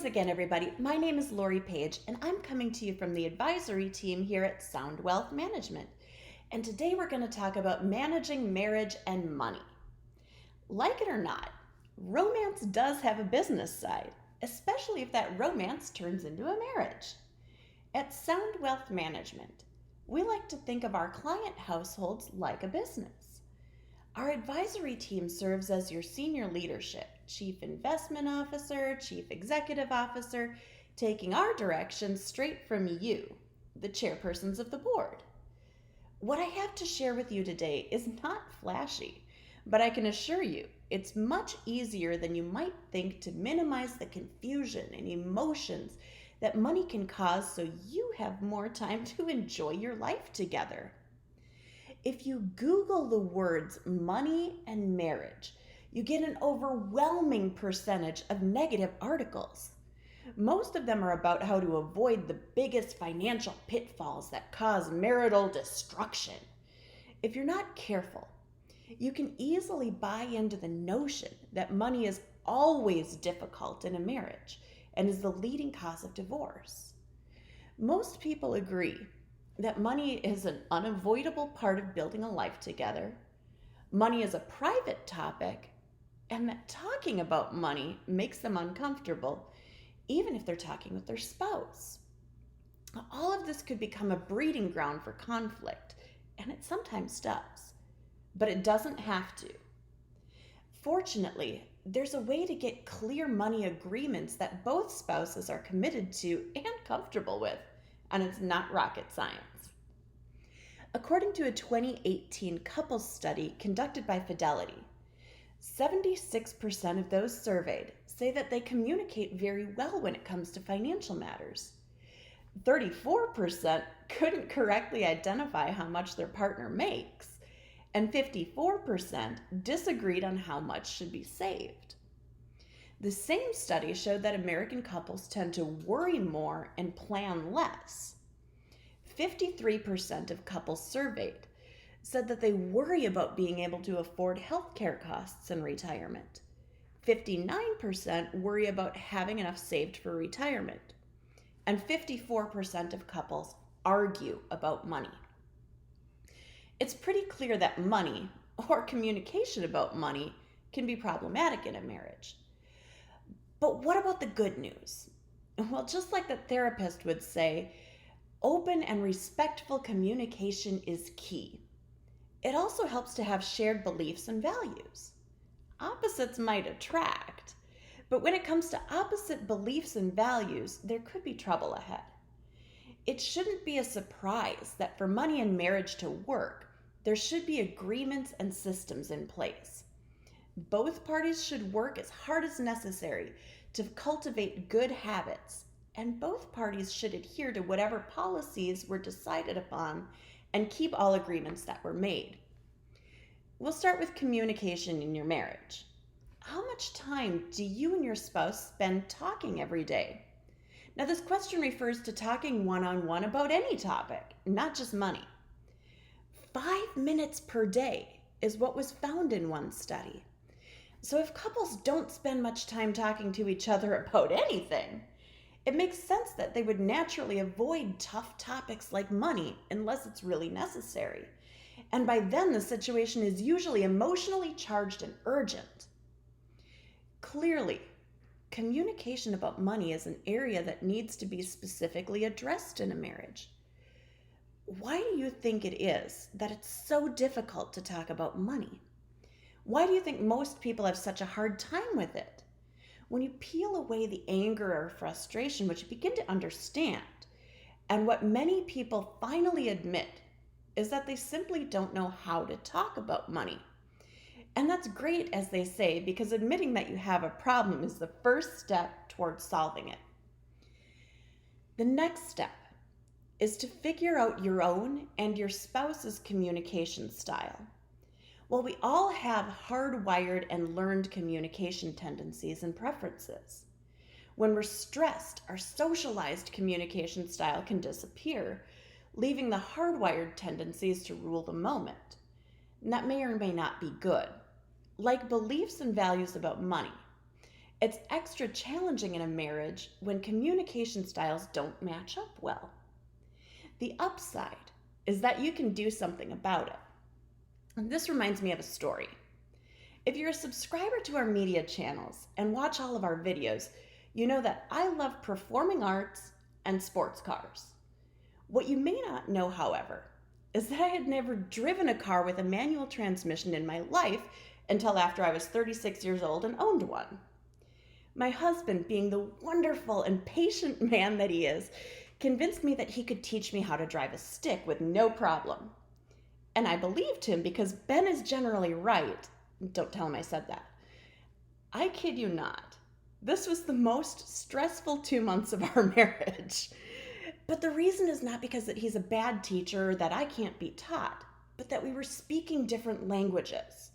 Once again, everybody, my name is Lori Page, and I'm coming to you from the advisory team here at Sound Wealth Management. And today we're going to talk about managing marriage and money. Like it or not, romance does have a business side, especially if that romance turns into a marriage. At Sound Wealth Management, we like to think of our client households like a business. Our advisory team serves as your senior leadership, chief investment officer, chief executive officer, taking our direction straight from you, the chairpersons of the board. What I have to share with you today is not flashy, but I can assure you it's much easier than you might think to minimize the confusion and emotions that money can cause so you have more time to enjoy your life together. If you Google the words money and marriage, you get an overwhelming percentage of negative articles. Most of them are about how to avoid the biggest financial pitfalls that cause marital destruction. If you're not careful, you can easily buy into the notion that money is always difficult in a marriage and is the leading cause of divorce. Most people agree that money is an unavoidable part of building a life together. Money is a private topic, and that talking about money makes them uncomfortable, even if they're talking with their spouse. All of this could become a breeding ground for conflict, and it sometimes does, but it doesn't have to. Fortunately, there's a way to get clear money agreements that both spouses are committed to and comfortable with, and it's not rocket science. According to a 2018 couples study conducted by Fidelity, 76% of those surveyed say that they communicate very well when it comes to financial matters. 34% couldn't correctly identify how much their partner makes, and 54% disagreed on how much should be saved. The same study showed that American couples tend to worry more and plan less. 53% of couples surveyed said that they worry about being able to afford healthcare costs in retirement. 59% worry about having enough saved for retirement. And 54% of couples argue about money. It's pretty clear that money, or communication about money, can be problematic in a marriage. But what about the good news? Well, just like the therapist would say, open and respectful communication is key. It also helps to have shared beliefs and values. Opposites might attract, but when it comes to opposite beliefs and values, there could be trouble ahead. It shouldn't be a surprise that for money and marriage to work, there should be agreements and systems in place. Both parties should work as hard as necessary to cultivate good habits, and both parties should adhere to whatever policies were decided upon and keep all agreements that were made. We'll start with communication in your marriage. How much time do you and your spouse spend talking every day? Now, this question refers to talking one-on-one about any topic, not just money. 5 minutes per day is what was found in one study. So if couples don't spend much time talking to each other about anything, it makes sense that they would naturally avoid tough topics like money unless it's really necessary. And by then, the situation is usually emotionally charged and urgent. Clearly, communication about money is an area that needs to be specifically addressed in a marriage. Why do you think it is that it's so difficult to talk about money? Why do you think most people have such a hard time with it? When you peel away the anger or frustration, which you begin to understand, and what many people finally admit is that they simply don't know how to talk about money. And that's great, as they say, because admitting that you have a problem is the first step towards solving it. The next step is to figure out your own and your spouse's communication style. Well, we all have hardwired and learned communication tendencies and preferences. When we're stressed, our socialized communication style can disappear, leaving the hardwired tendencies to rule the moment. And that may or may not be good. Like beliefs and values about money, It's extra challenging in a marriage when communication styles don't match up well. The upside is that you can do something about it. And this reminds me of a story. If you're a subscriber to our media channels and watch all of our videos, you know that I love performing arts and sports cars. What you may not know, however, is that I had never driven a car with a manual transmission in my life until after I was 36 years old and owned one. My husband, being the wonderful and patient man that he is, convinced me that he could teach me how to drive a stick with no problem. And I believed him because Ben is generally right. Don't tell him I said that. I kid you not. This was the most stressful 2 months of our marriage. But the reason is not because that he's a bad teacher or that I can't be taught, but that we were speaking different languages.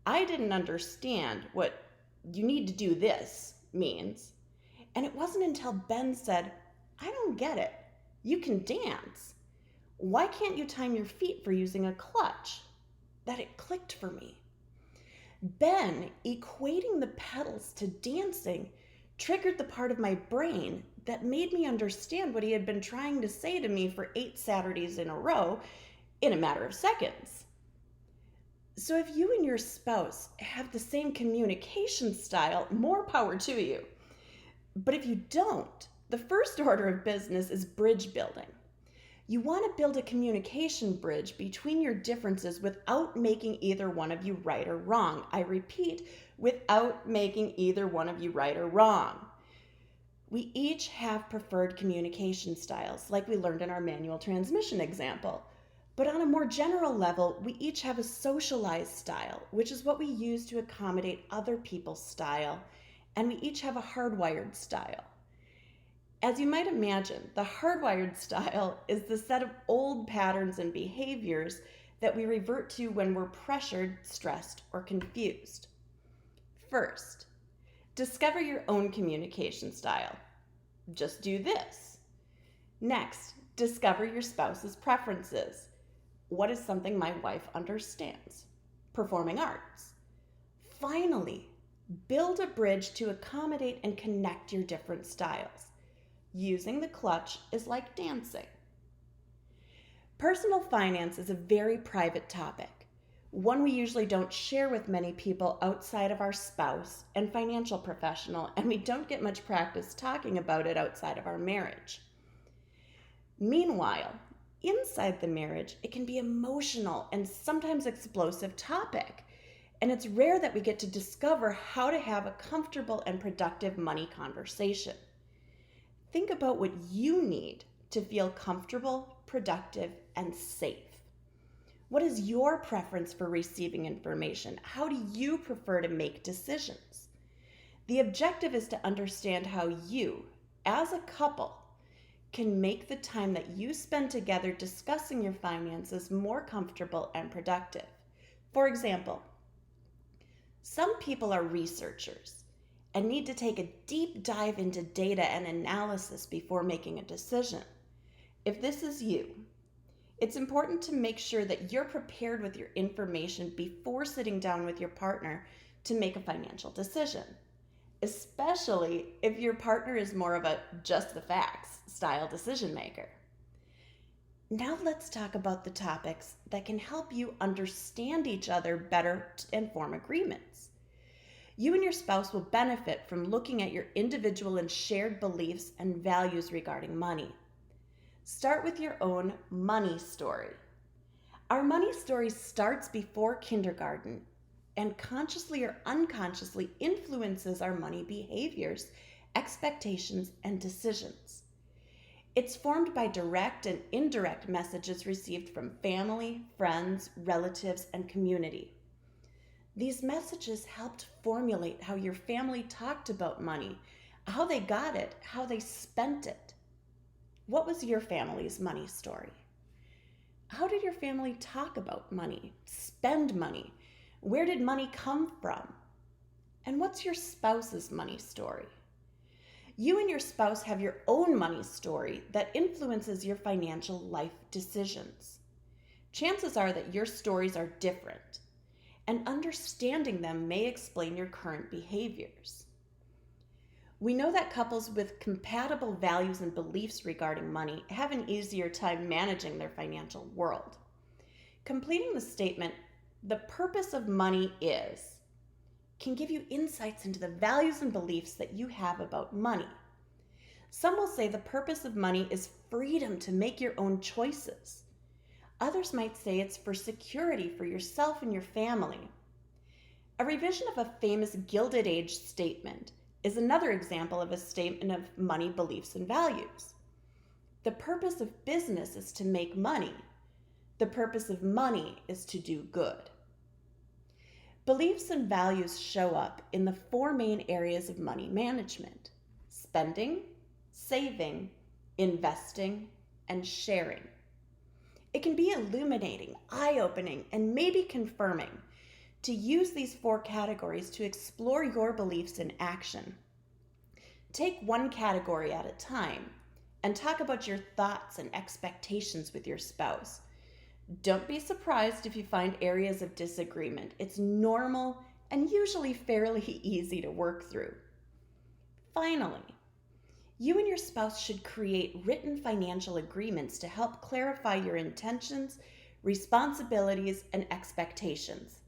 I didn't understand what "you need to do this" means. And it wasn't until Ben said, "I don't get it. You can dance. Why can't you time your feet for using a clutch?" that it clicked for me. Ben equating the pedals to dancing triggered the part of my brain that made me understand what he had been trying to say to me for 8 Saturdays in a row in a matter of seconds. So if you and your spouse have the same communication style, more power to you. But if you don't, the first order of business is bridge building. You want to build a communication bridge between your differences without making either one of you right or wrong. I repeat, without making either one of you right or wrong. We each have preferred communication styles, like we learned in our manual transmission example. But on a more general level, we each have a socialized style, which is what we use to accommodate other people's style, and we each have a hardwired style. As you might imagine, the hardwired style is the set of old patterns and behaviors that we revert to when we're pressured, stressed, or confused. First, discover your own communication style. Just do this. Next, discover your spouse's preferences. What is something my wife understands? Performing arts. Finally, build a bridge to accommodate and connect your different styles. Using the clutch is like dancing. Personal finance is a very private topic, one we usually don't share with many people outside of our spouse and financial professional, and we don't get much practice talking about it outside of our marriage. Meanwhile, inside the marriage, it can be emotional and sometimes explosive topic, and it's rare that we get to discover how to have a comfortable and productive money conversation. Think about what you need to feel comfortable, productive, and safe. What is your preference for receiving information? How do you prefer to make decisions? The objective is to understand how you, as a couple, can make the time that you spend together discussing your finances more comfortable and productive. For example, some people are researchers and need to take a deep dive into data and analysis before making a decision. If this is you, it's important to make sure that you're prepared with your information before sitting down with your partner to make a financial decision, especially if your partner is more of a just the facts style decision maker. Now let's talk about the topics that can help you understand each other better and form agreements. You and your spouse will benefit from looking at your individual and shared beliefs and values regarding money. Start with your own money story. Our money story starts before kindergarten and consciously or unconsciously influences our money behaviors, expectations, and decisions. It's formed by direct and indirect messages received from family, friends, relatives, and community. These messages helped formulate how your family talked about money, how they got it, how they spent it. What was your family's money story? How did your family talk about money, spend money? Where did money come from? And what's your spouse's money story? You and your spouse have your own money story that influences your financial life decisions. Chances are that your stories are different, and understanding them may explain your current behaviors. We know that couples with compatible values and beliefs regarding money have an easier time managing their financial world. Completing the statement, "The purpose of money is," can give you insights into the values and beliefs that you have about money. Some will say the purpose of money is freedom to make your own choices. Others might say it's for security for yourself and your family. A revision of a famous Gilded Age statement is another example of a statement of money beliefs and values. The purpose of business is to make money. The purpose of money is to do good. Beliefs and values show up in the four main areas of money management: spending, saving, investing, and sharing. It can be illuminating, eye-opening, and maybe confirming to use these four categories to explore your beliefs in action. Take one category at a time and talk about your thoughts and expectations with your spouse. Don't be surprised if you find areas of disagreement. It's normal and usually fairly easy to work through. Finally, you and your spouse should create written financial agreements to help clarify your intentions, responsibilities, and expectations.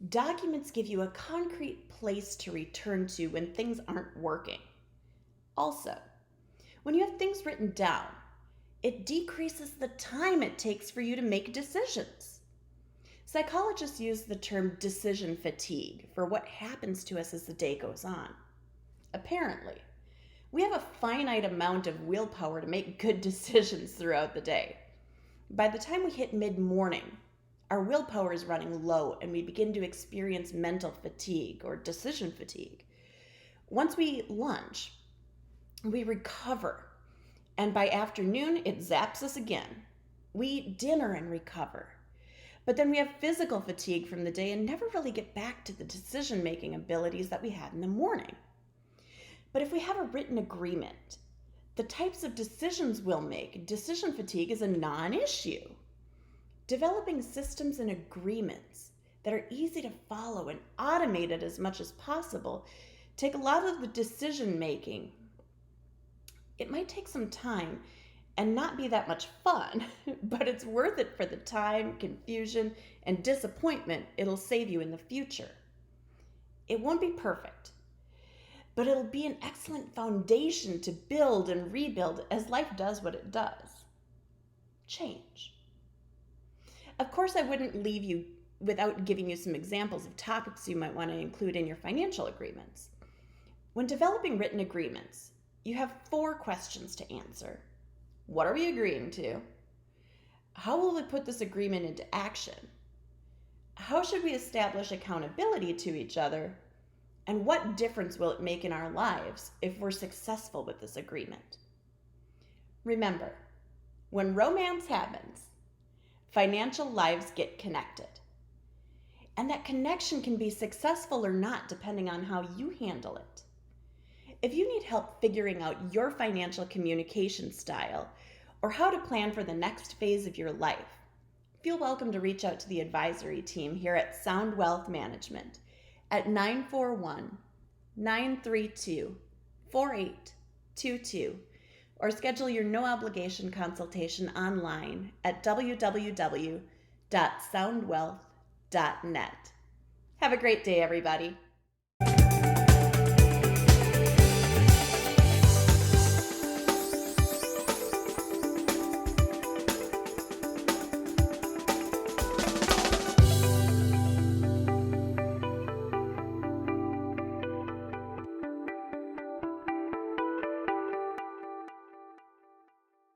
Documents give you a concrete place to return to when things aren't working. Also, when you have things written down, it decreases the time it takes for you to make decisions. Psychologists use the term decision fatigue for what happens to us as the day goes on. Apparently, we have a finite amount of willpower to make good decisions throughout the day. By the time we hit mid-morning, our willpower is running low and we begin to experience mental fatigue or decision fatigue. Once we eat lunch, we recover, and by afternoon, it zaps us again. We eat dinner and recover. But then we have physical fatigue from the day and never really get back to the decision-making abilities that we had in the morning. But if we have a written agreement, the types of decisions we'll make, decision fatigue is a non-issue. Developing systems and agreements that are easy to follow and automated as much as possible take a lot of the decision-making. It might take some time and not be that much fun, but it's worth it for the time, confusion, and disappointment it'll save you in the future. It won't be perfect, but it'll be an excellent foundation to build and rebuild as life does what it does: change. Of course, I wouldn't leave you without giving you some examples of topics you might want to include in your financial agreements. When developing written agreements, you have 4 questions to answer. What are we agreeing to? How will we put this agreement into action? How should we establish accountability to each other? And what difference will it make in our lives if we're successful with this agreement? Remember, when romance happens, financial lives get connected. And that connection can be successful or not depending on how you handle it. If you need help figuring out your financial communication style or how to plan for the next phase of your life, feel welcome to reach out to the advisory team here at Sound Wealth Management at 941-932-4822 or schedule your no-obligation consultation online at www.soundwealth.net. Have a great day, everybody.